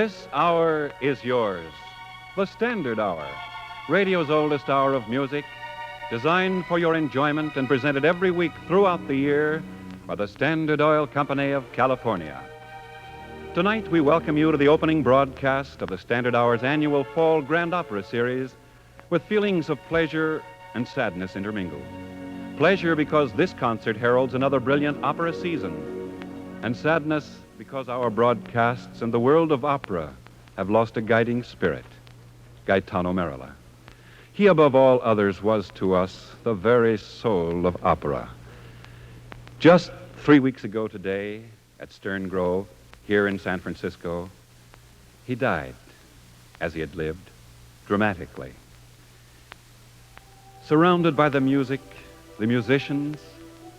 This hour is yours. The Standard Hour, radio's oldest hour of music, designed for your enjoyment and presented every week throughout the year by the Standard Oil Company of California. Tonight, we welcome you to the opening broadcast of the Standard Hour's annual Fall Grand Opera Series with feelings of pleasure and sadness intermingled. Pleasure because this concert heralds another brilliant opera season, and sadness because our broadcasts and the world of opera have lost a guiding spirit, Gaetano Merola. He, above all others, was to us the very soul of opera. Just 3 weeks ago today, at Stern Grove, here in San Francisco, he died, as he had lived, dramatically. Surrounded by the music, the musicians,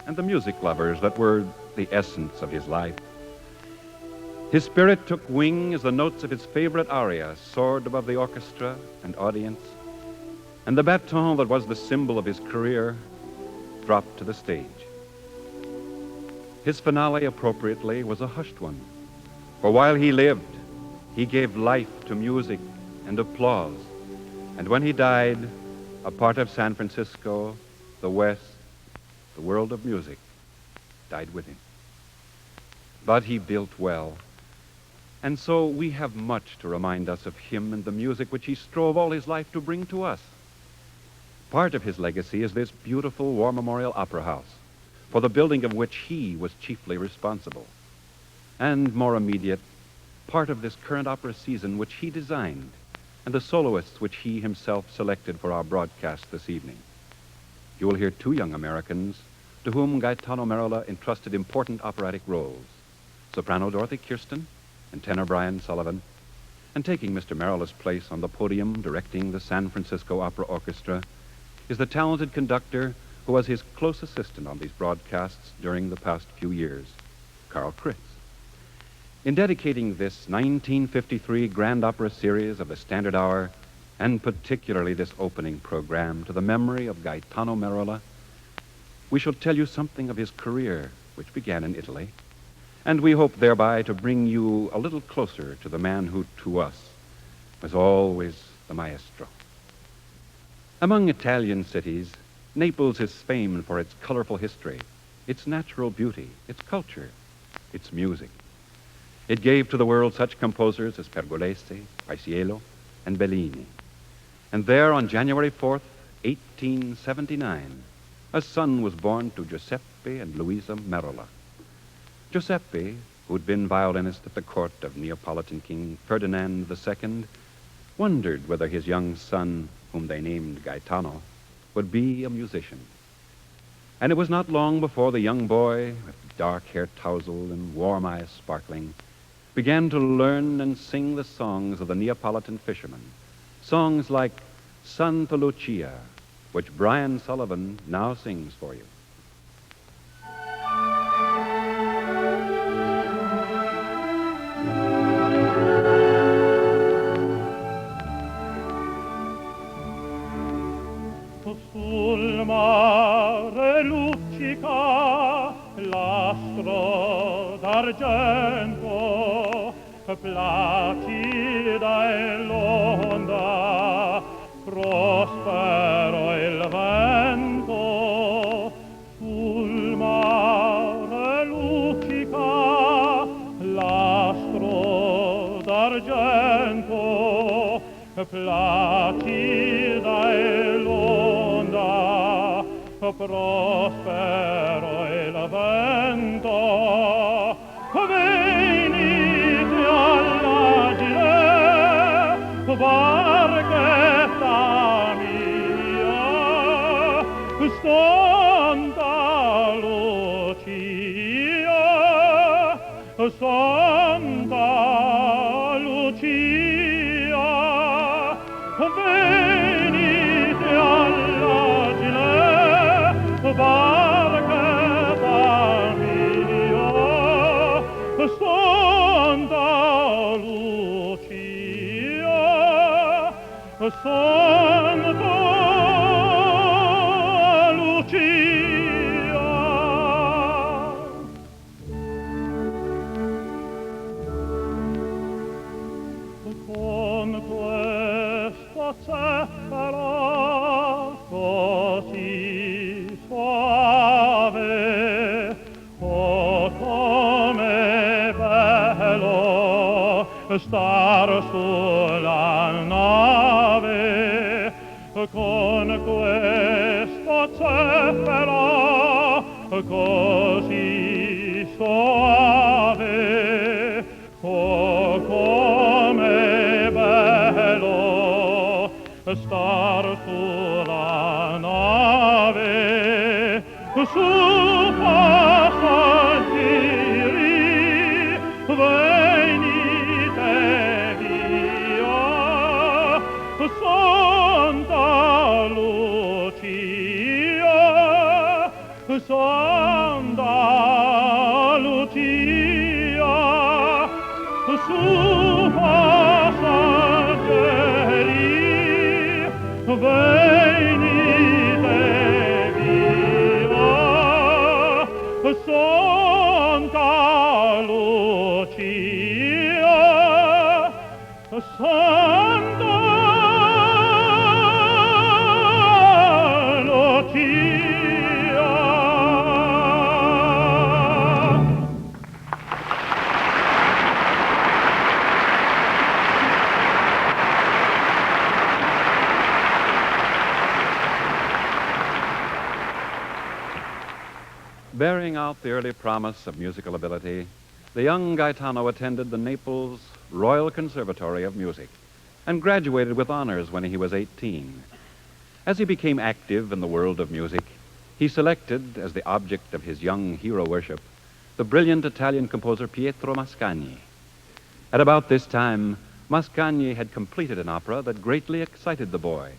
and the music lovers that were the essence of his life, his spirit took wing as the notes of his favorite aria soared above the orchestra and audience, and the baton that was the symbol of his career dropped to the stage. His finale, appropriately, was a hushed one, for while he lived, he gave life to music and applause, and when he died, a part of San Francisco, the West, the world of music, died with him. But he built well, and so we have much to remind us of him and the music which he strove all his life to bring to us. Part of his legacy is this beautiful War Memorial Opera House, for the building of which he was chiefly responsible. And more immediate, part of this current opera season which he designed, and the soloists which he himself selected for our broadcast this evening. You will hear two young Americans to whom Gaetano Merola entrusted important operatic roles, soprano Dorothy Kirsten and tenor Brian Sullivan, and taking Mr. Merola's place on the podium directing the San Francisco Opera Orchestra is the talented conductor who was his close assistant on these broadcasts during the past few years, Carl Kritz. In dedicating this 1953 Grand Opera series of the Standard Hour, and particularly this opening program, to the memory of Gaetano Merola, we shall tell you something of his career, which began in Italy, and we hope thereby to bring you a little closer to the man who, to us, was always the maestro. Among Italian cities, Naples is famed for its colorful history, its natural beauty, its culture, its music. It gave to the world such composers as Pergolesi, Paisiello, and Bellini. And there, on January 4th, 1879, a son was born to Giuseppe and Luisa Merola. Giuseppe, who had been violinist at the court of Neapolitan King Ferdinand II, wondered whether his young son, whom they named Gaetano, would be a musician. And it was not long before the young boy, with dark hair tousled and warm eyes sparkling, began to learn and sing the songs of the Neapolitan fishermen, songs like Santa Lucia, which Brian Sullivan now sings for you. Sul mare luccica l'astro d'argento, placida è l'onda, prospero il vento. Sul mare luccica l'astro d'argento, placida è l'onda, prospero il vento. Venite all'agile, barchetta mia, Santa Lucia, Santa Lucia. Venite all'agile, barchetta mia, Santa Lucia, Santa Lucia. con questa zeffera così soave, oh come bello star sulla nave, con questa zeffera così soave, oh come bello star sulla nave, su passeggeri venite via, Santa Lucia, Santa Lucia, su passeggeri venite via, Santa Lucia, Santa Bearing out the early promise of musical ability, the young Gaetano attended the Naples Royal Conservatory of Music and graduated with honors when he was 18. As he became active in the world of music, he selected as the object of his young hero worship the brilliant Italian composer Pietro Mascagni. At about this time, Mascagni had completed an opera that greatly excited the boy,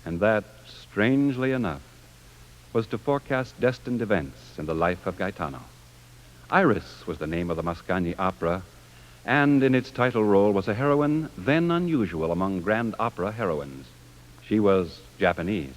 and that, strangely enough, was to forecast destined events in the life of Gaetano. Iris was the name of the Mascagni opera, and in its title role was a heroine then unusual among grand opera heroines. She was Japanese.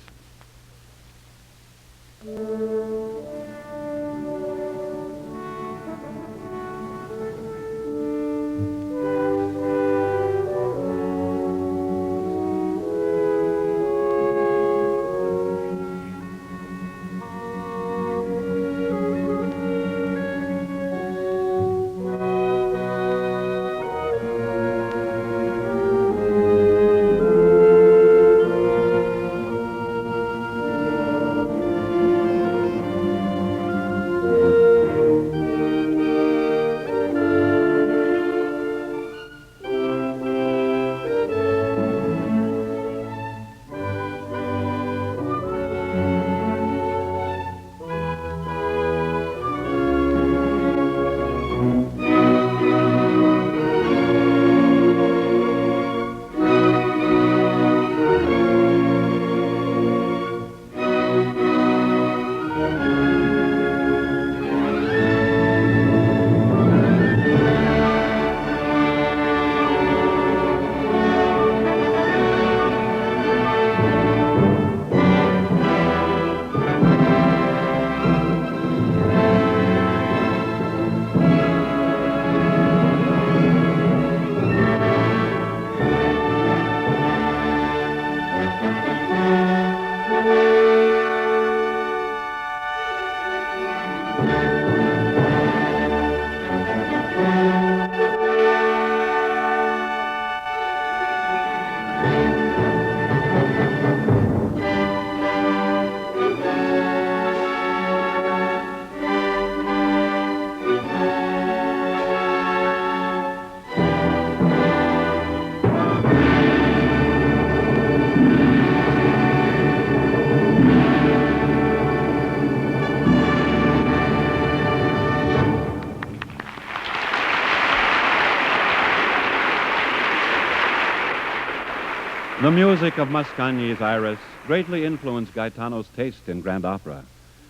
The music of Mascagni's Iris greatly influenced Gaetano's taste in grand opera.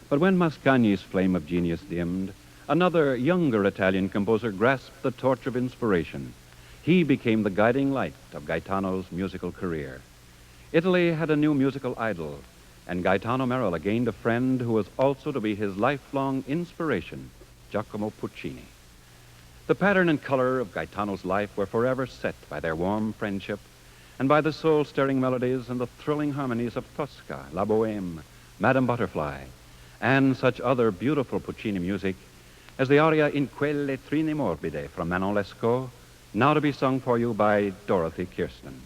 But when Mascagni's flame of genius dimmed, another, younger Italian composer grasped the torch of inspiration. He became the guiding light of Gaetano's musical career. Italy had a new musical idol, and Gaetano Merola gained a friend who was also to be his lifelong inspiration, Giacomo Puccini. The pattern and color of Gaetano's life were forever set by their warm friendship and by the soul-stirring melodies and the thrilling harmonies of Tosca, La Boheme, Madame Butterfly, and such other beautiful Puccini music as the aria In Quelle Trine Morbide from Manon Lescaut, now to be sung for you by Dorothy Kirsten.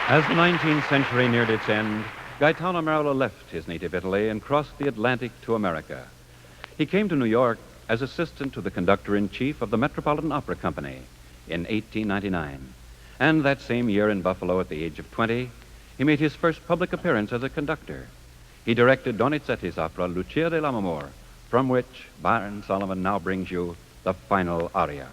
As the 19th century neared its end, Gaetano Merola left his native Italy and crossed the Atlantic to America. He came to New York as assistant to the conductor-in-chief of the Metropolitan Opera Company in 1899. And that same year in Buffalo, at the age of 20, he made his first public appearance as a conductor. He directed Donizetti's opera, Lucia de Lammermoor, from which Baron Sullivan now brings you the final aria.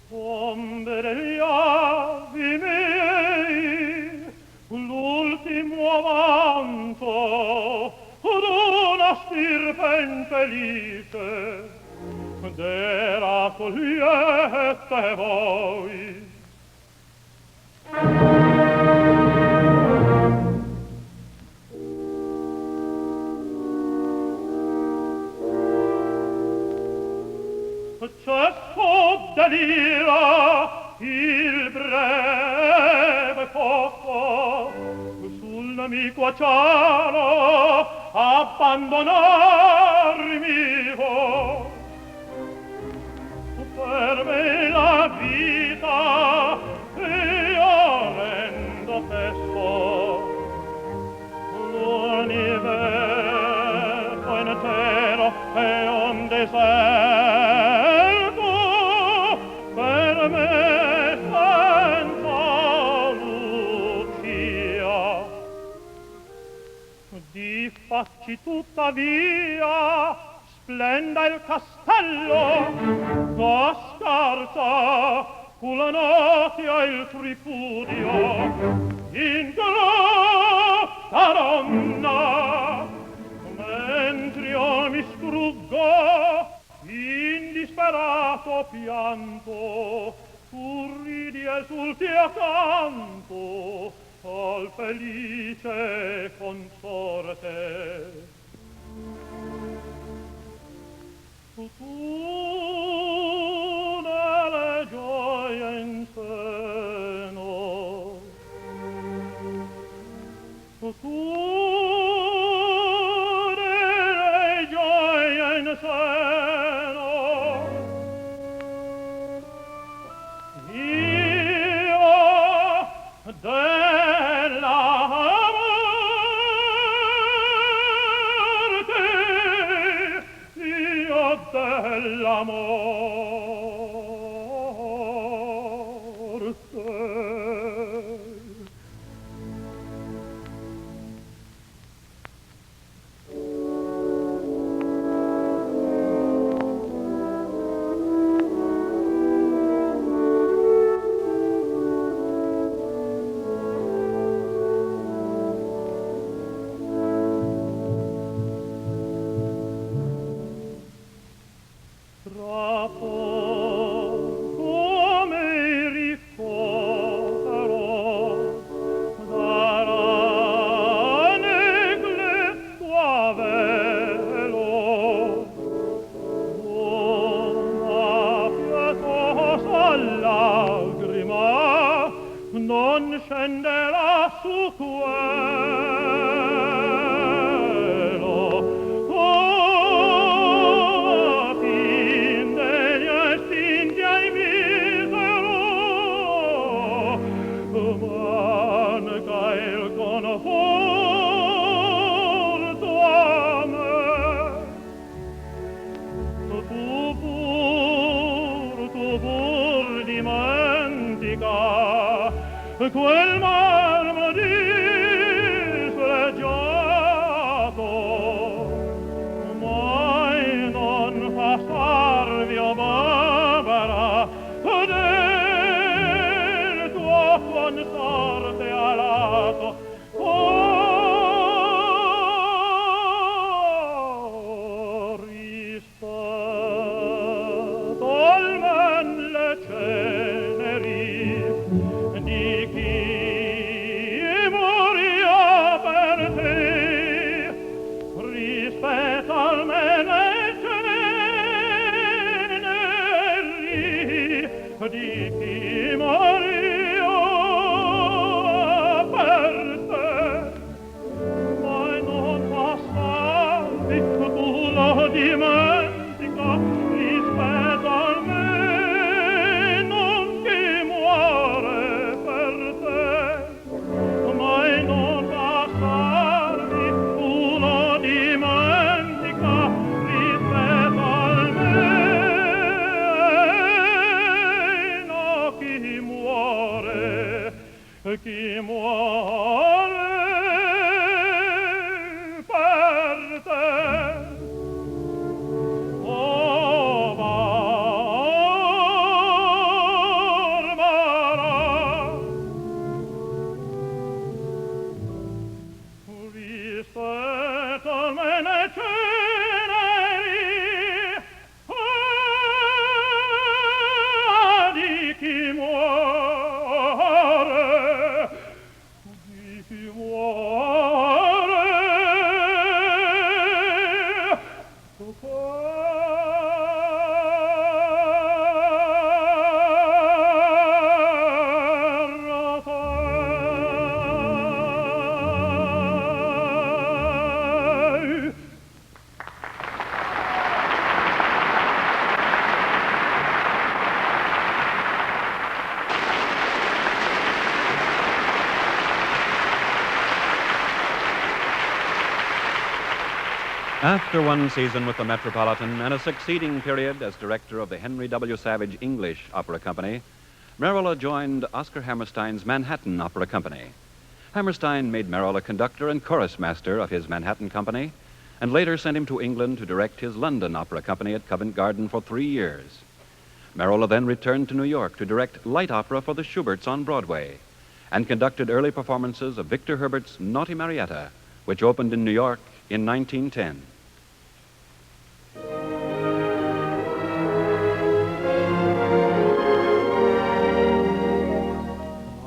Tombere gli avi miei, l'ultimo avanzo d'una stirpe infelice, d'era cogliette voi. Cesso troppo sul nemico acciaro abbandonarmi vo. Per me la vita io rendo pesto, l'universo intero è un deserto per me senza lucia. Difatti tuttavia splenda il castello, la scarsa con la notte e il tripudio, in grotta donna, mentre io mi struggo in disperato pianto, tu ridi e esulti accanto al felice consorte. Tu nelle gioie in seno, tu nelle gioie in seno, io della dell'amore. Non scenderà su quello, oh, fin degli estinti ai misero, manca il conforto a me. Tu pur dimentica quel marmo dispregiato, mai non passarvi o barbara del tuo consorte alato. Oh, rispetto almen le ceneri di chi moria per te, rispetto almeno le ceneri di chi moria per te, ma non passarvi, tu lo dimentica, rispetto almeno chi muore per te, mai non passarvi, tu lo dimentica, rispetto almeno chi muore per te. Oh, Barbara, rispetto almeno ai ceneri di chi muore, di chi muore. After one season with the Metropolitan and a succeeding period as director of the Henry W. Savage English Opera Company, Merola joined Oscar Hammerstein's Manhattan Opera Company. Hammerstein made Merola conductor and chorus master of his Manhattan Company and later sent him to England to direct his London Opera Company at Covent Garden for 3 years. Merola then returned to New York to direct light opera for the Schuberts on Broadway and conducted early performances of Victor Herbert's Naughty Marietta, which opened in New York in 1910.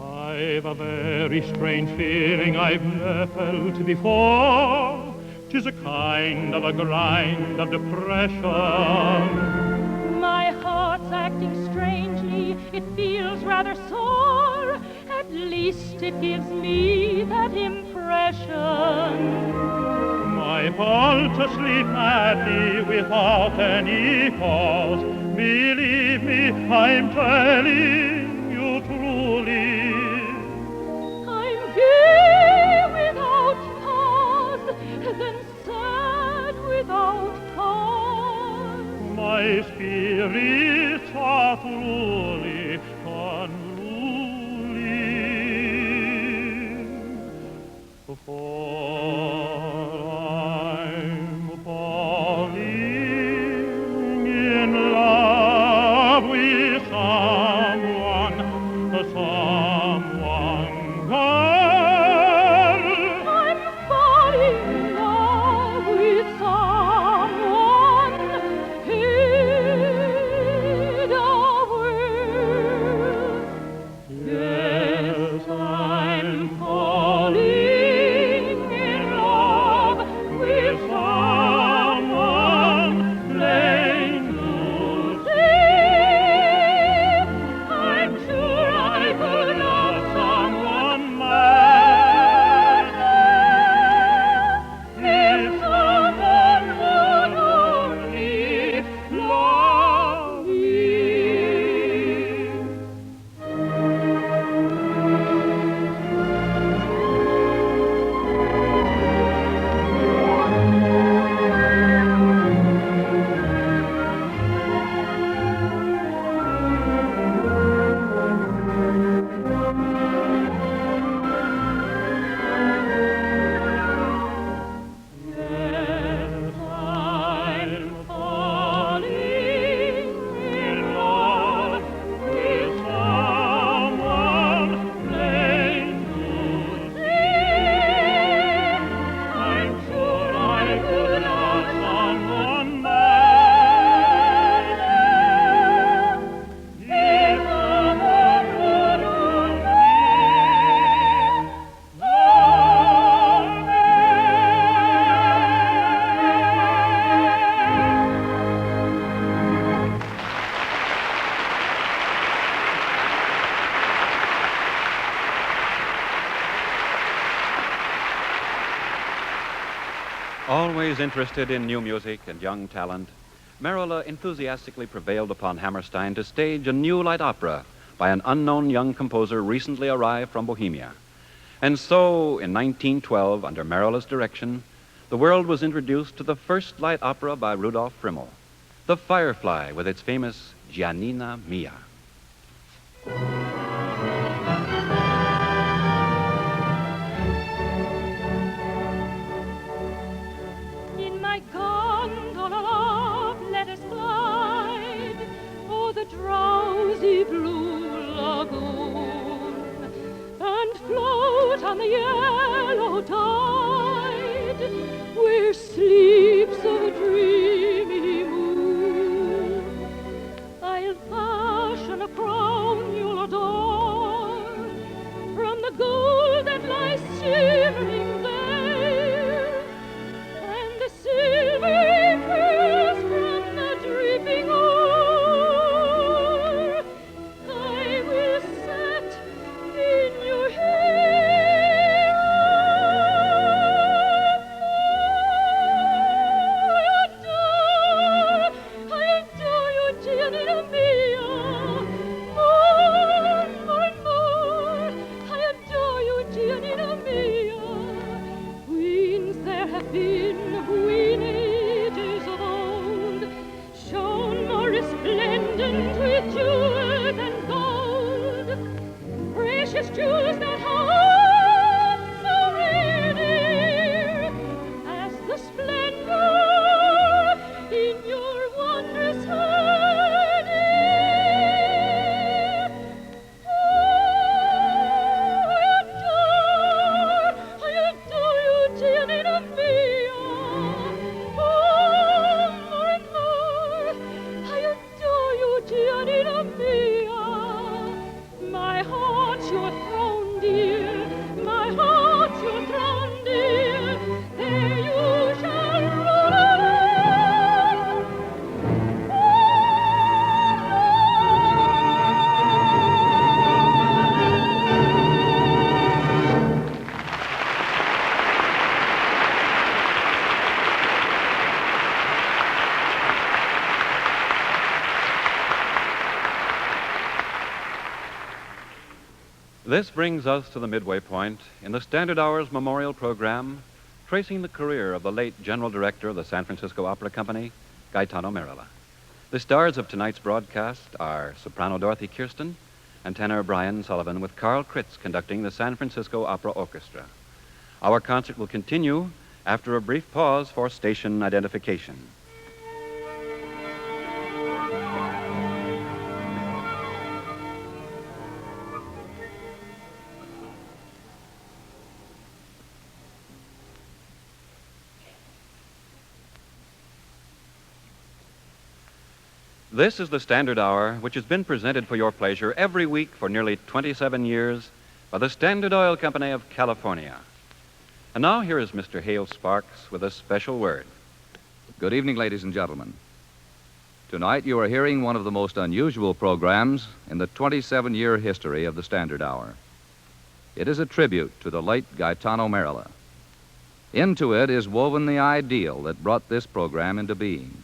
I've a very strange feeling I've never felt before. 'Tis a kind of a grind of depression. My heart's acting strangely, it feels rather sore. At least it gives me that impression. I fall to sleep madly without any cause. Believe me, I'm telling you truly. I'm gay without cause, then sad without cause. My spirits are truly unruly. For I'm falling in love with someone, girl. I'm falling in love with someone hid away. Yes, I'm falling in love with someone plain to see. I'm sure I could love someone madly if someone would only love me. Yes, I'm falling in love with someone plain to see. I'm sure I could love someone madly if someone would only love me. Always interested in new music and young talent, Merola enthusiastically prevailed upon Hammerstein to stage a new light opera by an unknown young composer recently arrived from Bohemia. And so, in 1912, under Merola's direction, the world was introduced to the first light opera by Rudolf Frimmel, The Firefly, with its famous Giannina Mia. In my gondola, let us glide o'er the drowsy blue lagoon and float on the yellow tide where sleeps a dreamy moon. I'll fashion a crown you'll adore from the gold that lies shimmering there, and the silvery pearls from the dripping ore I will set in your hair. I adore you, Giannina mia, more, more, more. I adore you, Giannina mia. This brings us to the midway point in the Standard Hour's memorial program, tracing the career of the late General Director of the San Francisco Opera Company, Gaetano Merola. The stars of tonight's broadcast are soprano Dorothy Kirsten and tenor Brian Sullivan, with Carl Kritz conducting the San Francisco Opera Orchestra. Our concert will continue after a brief pause for station identification. This is the Standard Hour, which has been presented for your pleasure every week for nearly 27 years by the Standard Oil Company of California. And now here is Mr. Hale Sparks with a special word. Good evening, ladies and gentlemen. Tonight you are hearing one of the most unusual programs in the 27-year history of the Standard Hour. It is a tribute to the late Gaetano Merola. Into it is woven the ideal that brought this program into being: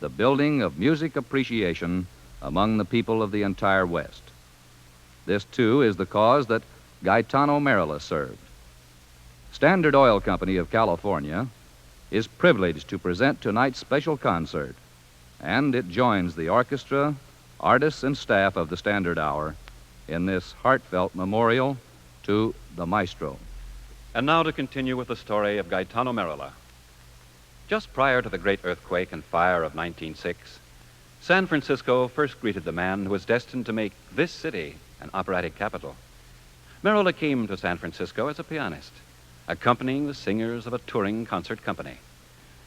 the building of music appreciation among the people of the entire West. This, too, is the cause that Gaetano Merola served. Standard Oil Company of California is privileged to present tonight's special concert, and it joins the orchestra, artists, and staff of the Standard Hour in this heartfelt memorial to the maestro. And now to continue with the story of Gaetano Merola. Just prior to the great earthquake and fire of 1906, San Francisco first greeted the man who was destined to make this city an operatic capital. Merola came to San Francisco as a pianist, accompanying the singers of a touring concert company.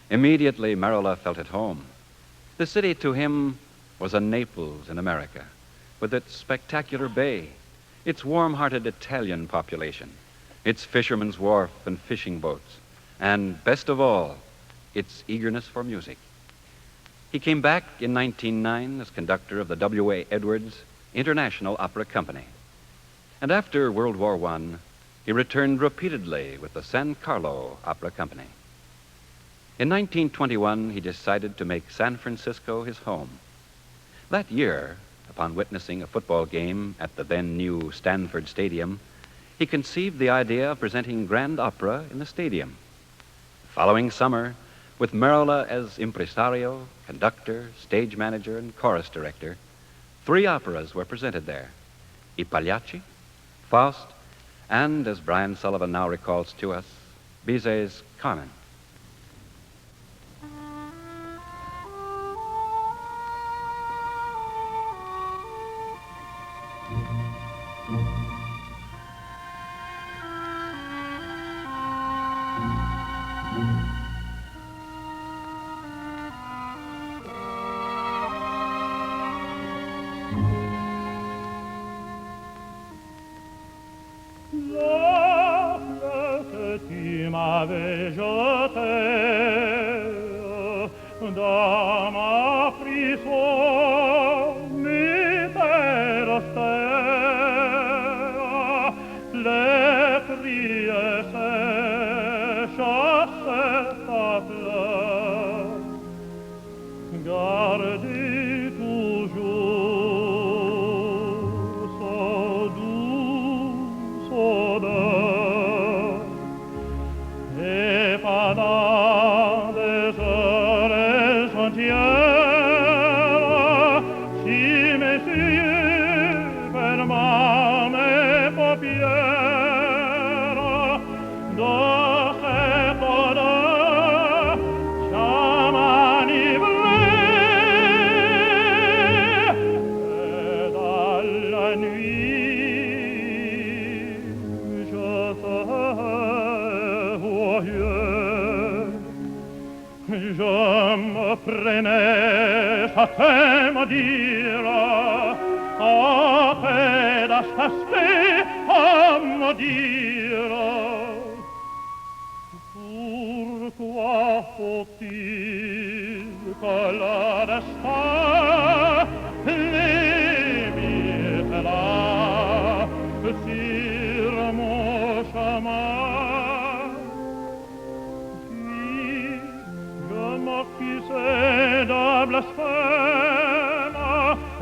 Immediately, Merola felt at home. The city to him was a Naples in America, with its spectacular bay, its warm-hearted Italian population, its fisherman's wharf and fishing boats, and, best of all, its eagerness for music. He came back in 1909 as conductor of the W.A. Edwards International Opera Company. And after World War I, he returned repeatedly with the San Carlo Opera Company. In 1921, he decided to make San Francisco his home. That year, upon witnessing a football game at the then new Stanford Stadium, he conceived the idea of presenting grand opera in the stadium. The following summer, with Merola as impresario, conductor, stage manager, and chorus director, 3 operas were presented there: I Pagliacci, Faust, and, as Brian Sullivan now recalls to us, Bizet's Carmen.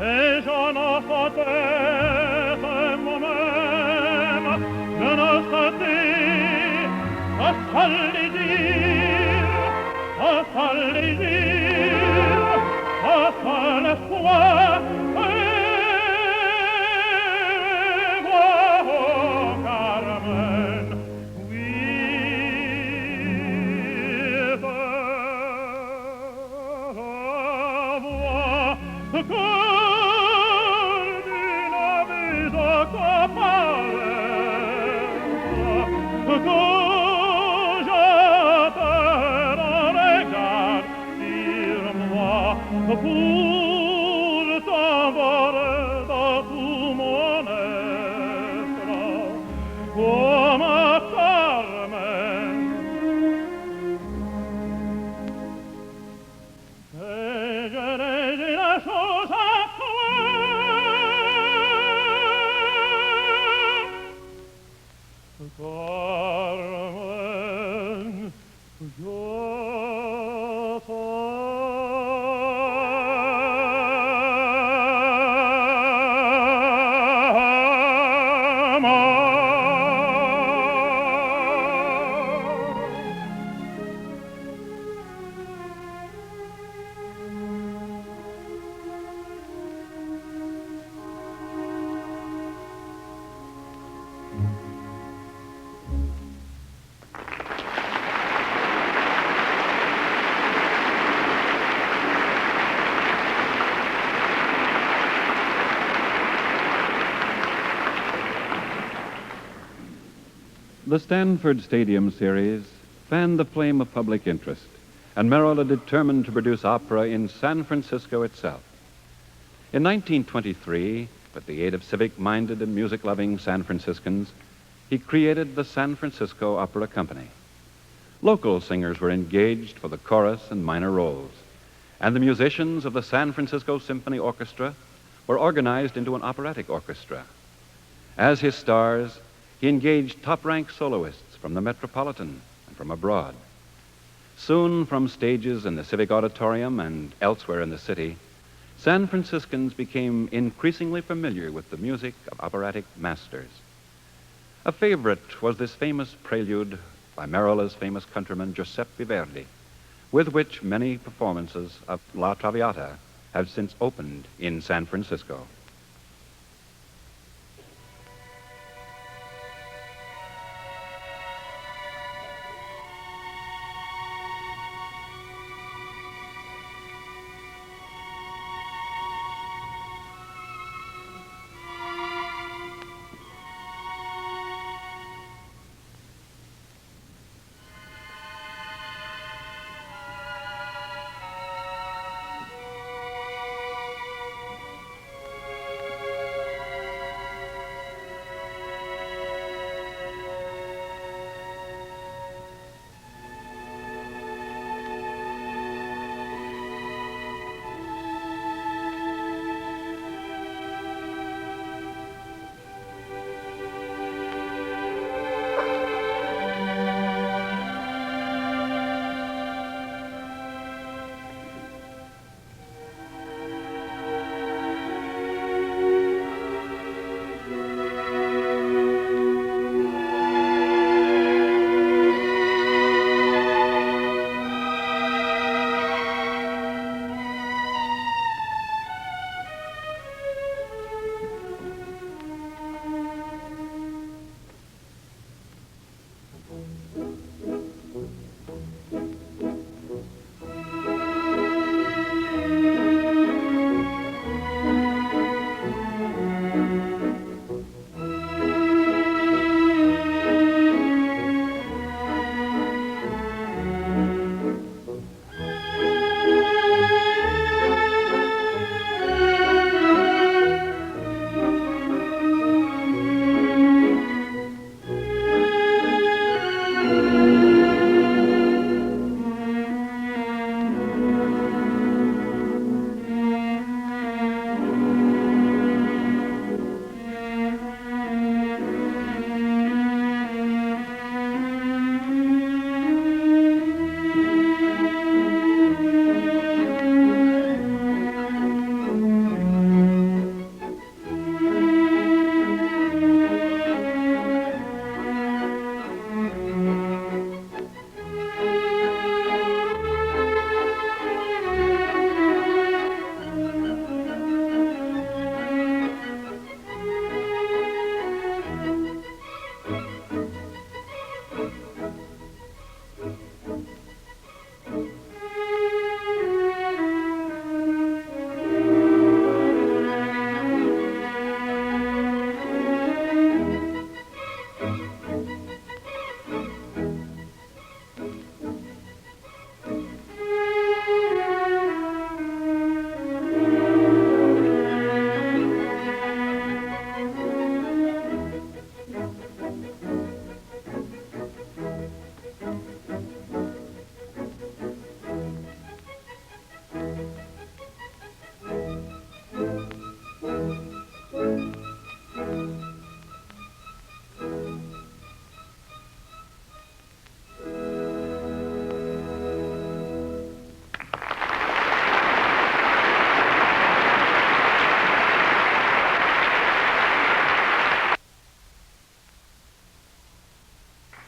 Et j'en entendais un moment The Stanford Stadium series fanned the flame of public interest, and Merrill had determined to produce opera in San Francisco itself. In 1923, with the aid of civic-minded and music-loving San Franciscans, he created the San Francisco Opera Company. Local singers were engaged for the chorus and minor roles, and the musicians of the San Francisco Symphony Orchestra were organized into an operatic orchestra. As his stars, he engaged top-ranked soloists from the Metropolitan and from abroad. Soon, from stages in the Civic Auditorium and elsewhere in the city, San Franciscans became increasingly familiar with the music of operatic masters. A favorite was this famous prelude by Merrill's famous countryman Giuseppe Verdi, with which many performances of La Traviata have since opened in San Francisco.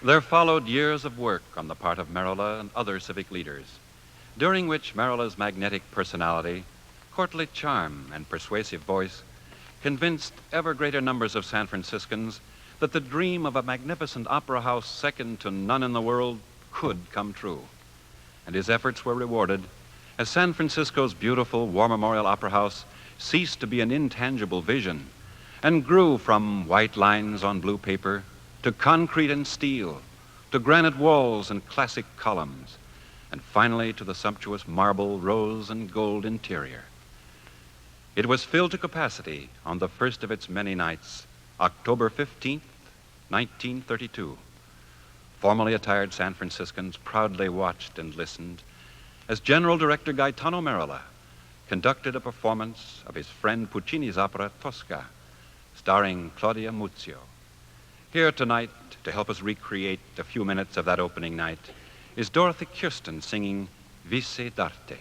There followed years of work on the part of Merola and other civic leaders, during which Merola's magnetic personality, courtly charm, and persuasive voice convinced ever greater numbers of San Franciscans that the dream of a magnificent opera house second to none in the world could come true. And his efforts were rewarded as San Francisco's beautiful War Memorial Opera House ceased to be an intangible vision and grew from white lines on blue paper to concrete and steel, to granite walls and classic columns, and finally to the sumptuous marble, rose, and gold interior. It was filled to capacity on the first of its many nights, October 15th, 1932. Formally attired San Franciscans proudly watched and listened as General Director Gaetano Merola conducted a performance of his friend Puccini's opera Tosca, starring Claudia Muzio. Here tonight, to help us recreate a few minutes of that opening night, is Dorothy Kirsten singing Visse d'arte.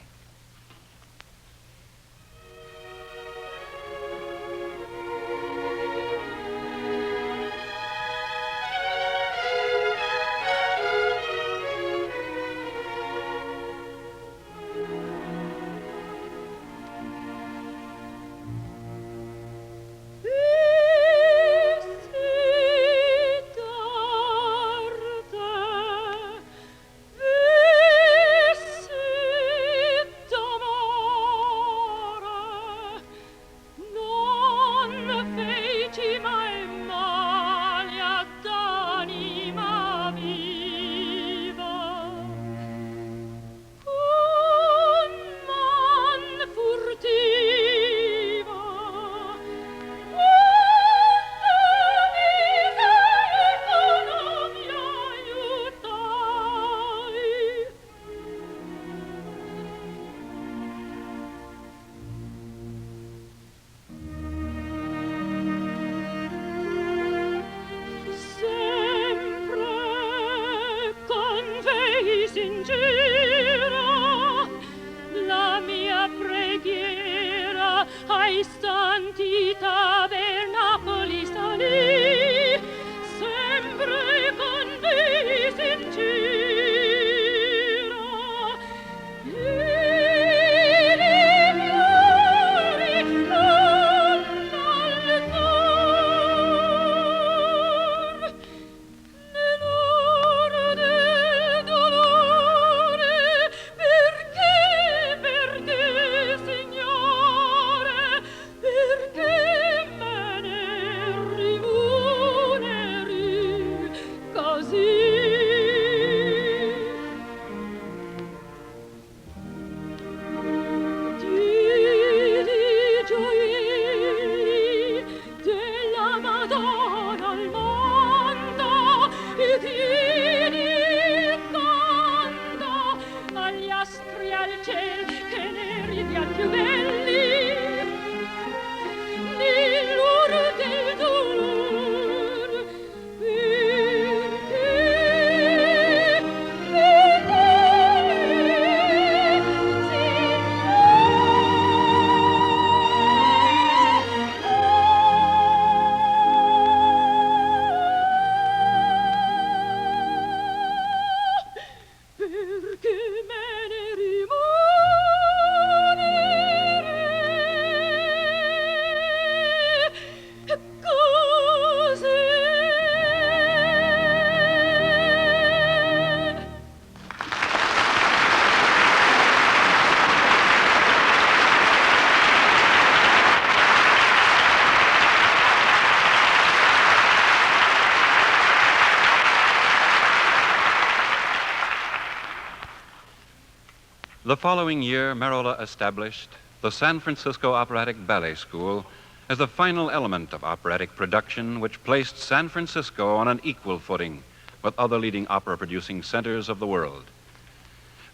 The following year, Merola established the San Francisco Operatic Ballet School as the final element of operatic production, which placed San Francisco on an equal footing with other leading opera-producing centers of the world.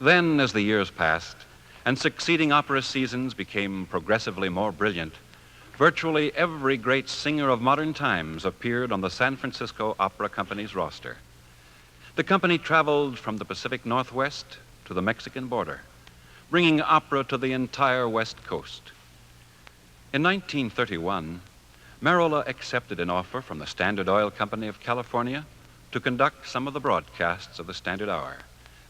Then, as the years passed and succeeding opera seasons became progressively more brilliant, virtually every great singer of modern times appeared on the San Francisco Opera Company's roster. The company traveled from the Pacific Northwest to the Mexican border, bringing opera to the entire West Coast. In 1931, Merola accepted an offer from the Standard Oil Company of California to conduct some of the broadcasts of the Standard Hour,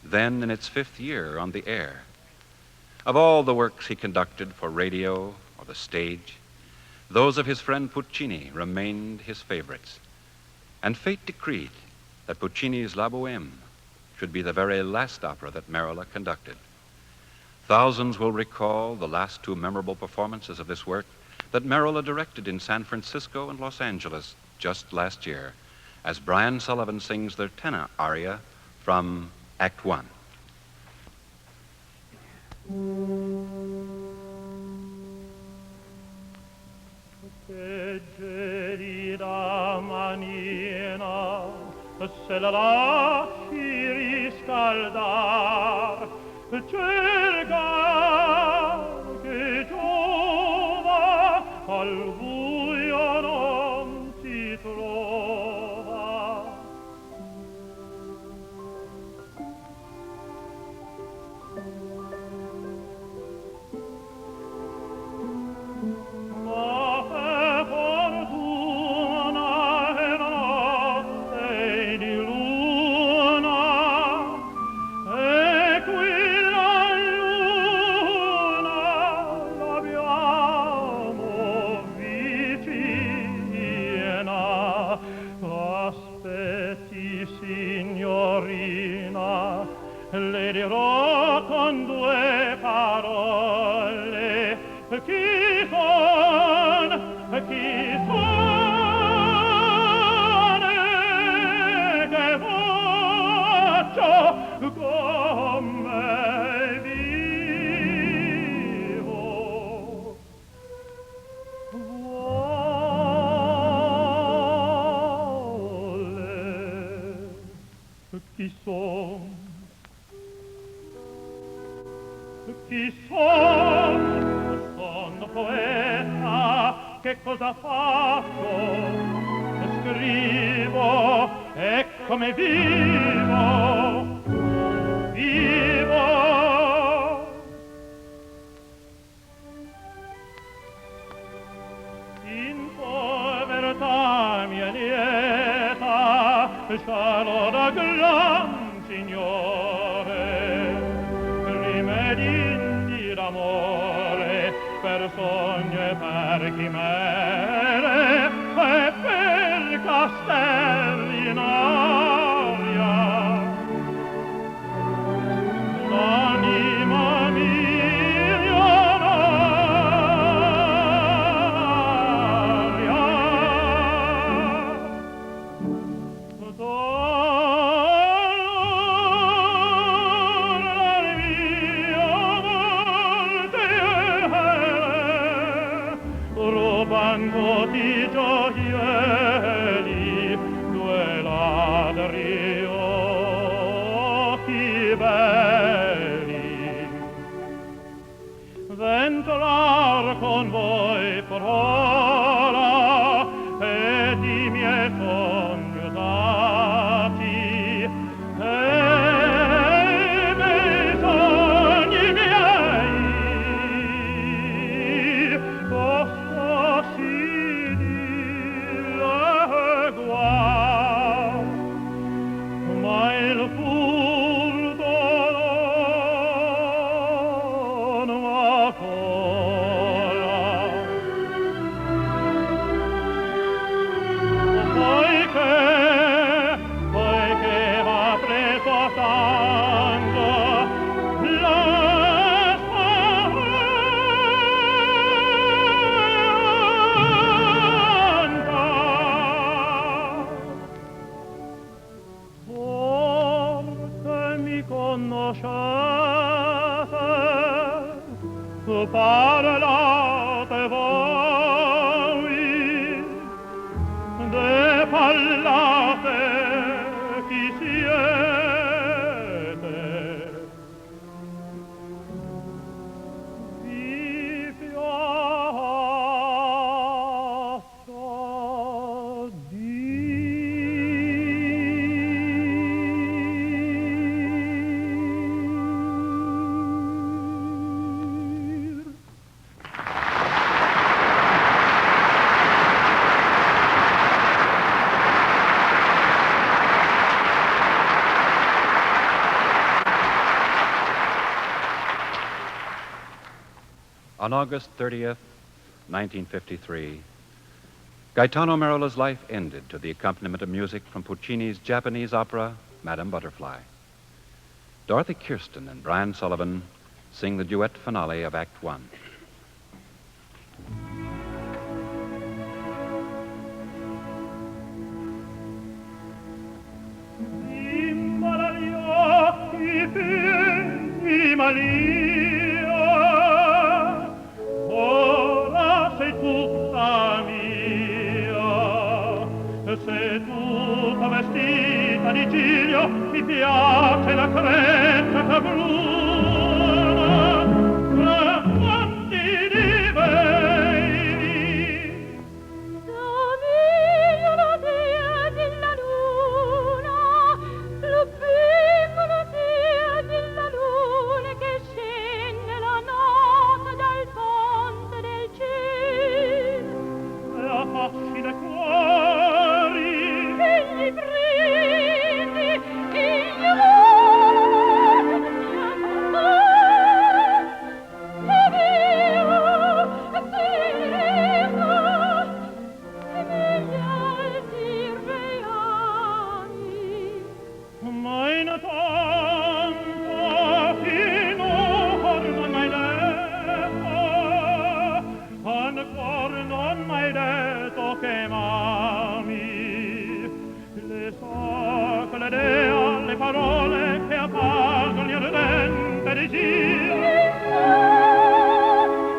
then in its 5th year on the air. Of all the works he conducted for radio or the stage, those of his friend Puccini remained his favorites. And fate decreed that Puccini's La Bohème should be the very last opera that Merola conducted. Thousands will recall the last 2 memorable performances of this work that Merola directed in San Francisco and Los Angeles just last year, as Brian Sullivan sings their tenor aria from Act One. Che gelida manina se la lasci riscaldar, c'è il gar che giova al buio non si trova. Ma per fortuna è notte di luna, e qui la luna l'abbiamo vicina. Aspetti, signorina, le dirò con 2 parole chi son e che faccio come vivo. Vuole chi son, sono poeta, che cosa faccio? Scrivo e come vivo, in povertà mia lieta, sarò da gran signore, rimedi d'amore per sogno e per chimere e per castelli in aria. L'anima mia n'aria. Rubando di gioielli 2 ladri occhi belli, v'entrar con voi parola e di miei sogni dati e dei sogni miei. Posso sì dire guai, ma il furto non m'accolla. Poiché va preso a tanto la spaventa. Forse mi conoscete, parlate voi, de parlate chi siete. Vi piaccia dir. On August 30th, 1953, Gaetano Merola's life ended to the accompaniment of music from Puccini's Japanese opera, Madame Butterfly. Dorothy, Kirsten, and Brian Sullivan sing the duet finale of Act One. Ora sei tutta mia, sei tutta vestita di giglio, mi piace la creccia bruna, tra quanti di bei. Somigliano te della luna, lo piccolo te della luna che scende la notte dal ponte del cielo. La affascina cuori, E gli brindi, e gli amori, e Dio, e Teresa, e negli alti reali. ma intanto finor non m'hai detto, ancora non m'hai detto che m'ami. Le so che le dea le parole che appagano il ardente desiderio.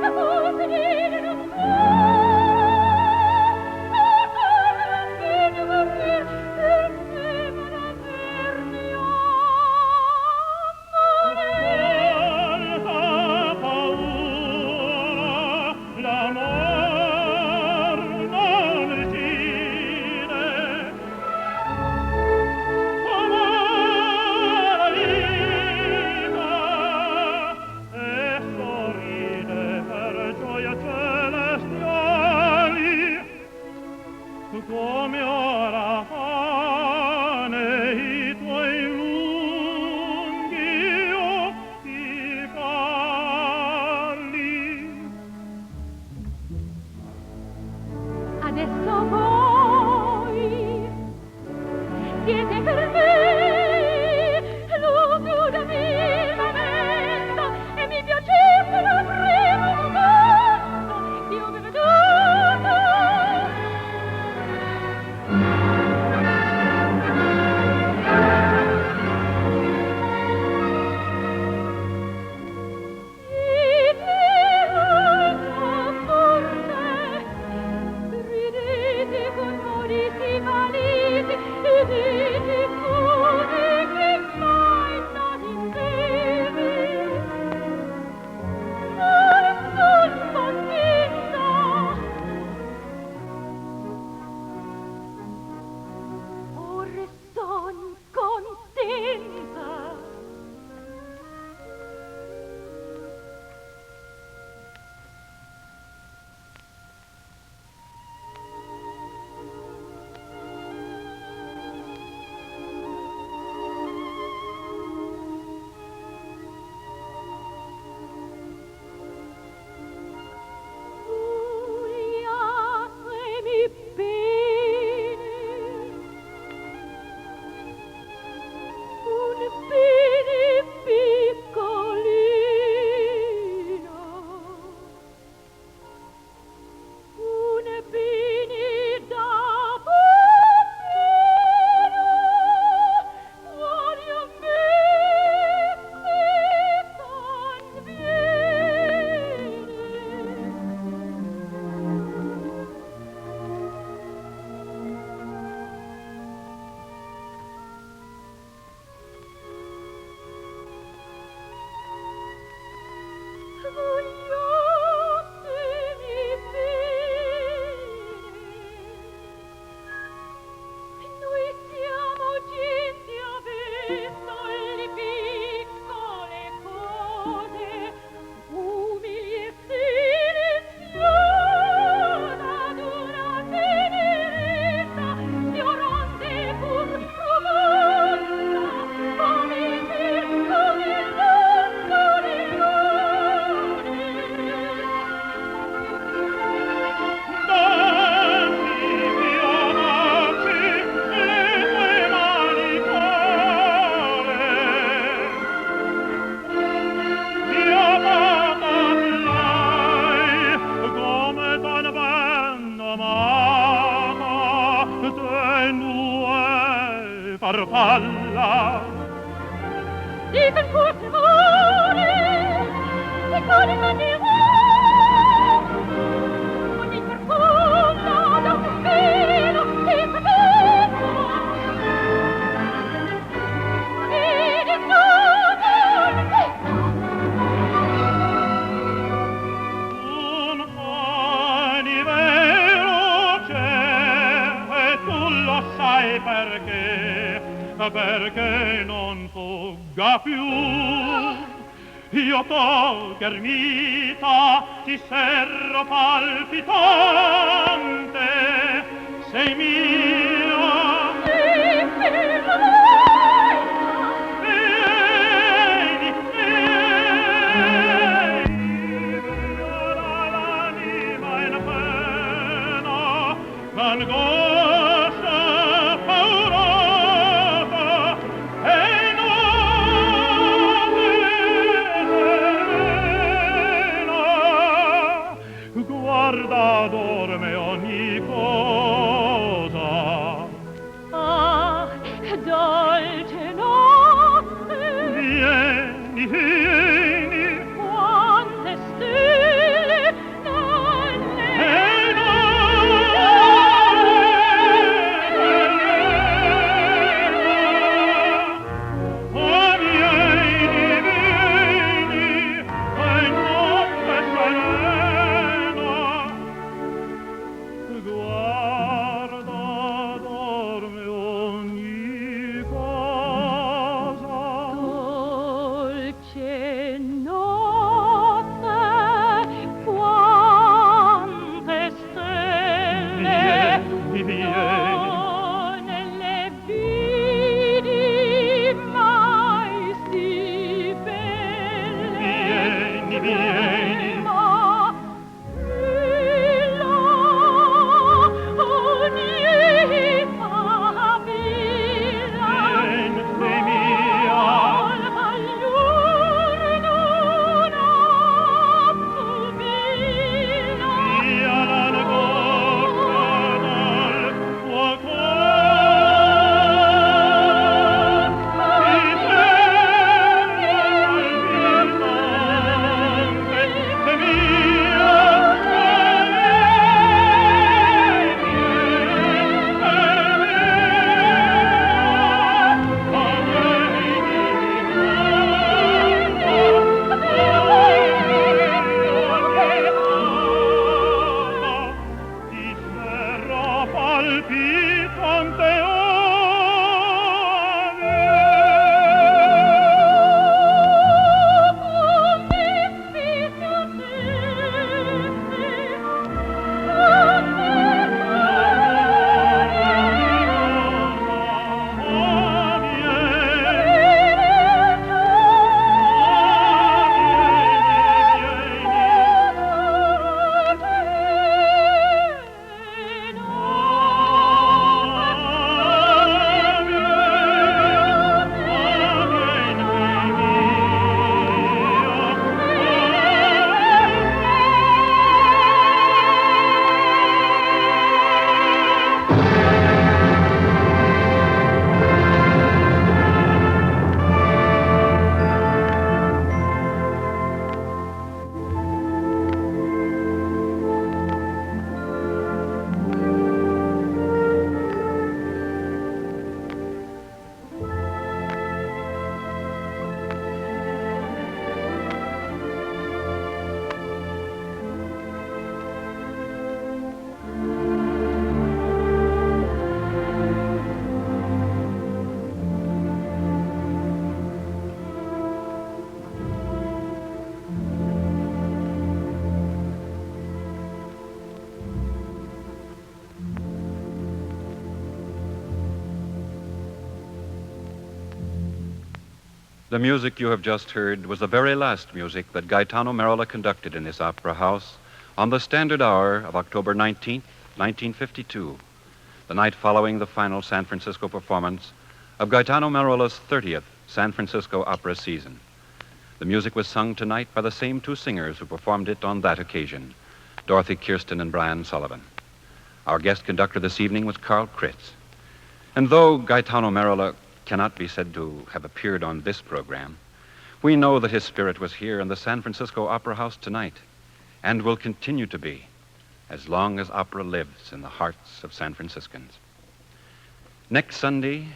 Amor bella. Diesen kurzen Ohren, ich kann immer nie und ich verfulla, dass ich will und ich verfulla. Ed ist Un ogni vero c'è e tu lo sai perché non fugga più. Io t'ho ghermita, ti serro palpitante, sei mia. Vieni, vieni, l'anima in pena, l'angoscia paurata, e non serena. Guarda, dorme ogni cosa. Ah, dolce notte, Vieni, vieni, quante stelle nelle e non oh, vieni, vieni, e notte serena. Guarda, dorme ogni cosa. dolce notte, quante stelle Vieni, vieni. nelle vidi mai sì belle. Vieni, vieni. Ma ogni favilla Vieni, sei mia. Via l'angoscia dal tuo cuore, ti servo palpitante, sei mia, ti serro palpitante The music you have just heard was the very last music that Gaetano Merola conducted in this opera house on the Standard Hour of October 19th, 1952, the night following the final San Francisco performance of Gaetano Merola's 30th San Francisco opera season. The music was sung tonight by the same two singers who performed it on that occasion, Dorothy, Kirsten, and Brian Sullivan. Our guest conductor this evening was Carl Kritz. And though Gaetano Merola cannot be said to have appeared on this program, we know that his spirit was here in the San Francisco Opera House tonight and will continue to be as long as opera lives in the hearts of San Franciscans. Next Sunday,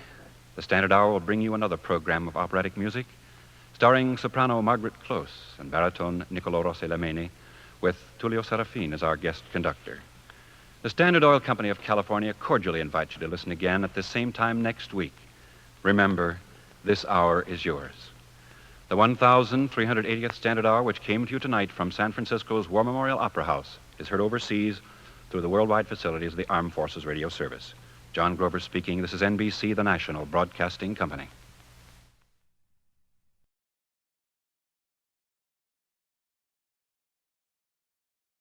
the Standard Hour will bring you another program of operatic music starring soprano Margaret Close and baritone Niccolo Rossi Lameni, with Tullio Serafin as our guest conductor. The Standard Oil Company of California cordially invites you to listen again at the same time next week. Remember, this hour is yours. The 1,380th Standard Hour, which came to you tonight from San Francisco's War Memorial Opera House, is heard overseas through the worldwide facilities of the Armed Forces Radio Service. John Grover speaking. This is NBC, the national broadcasting company.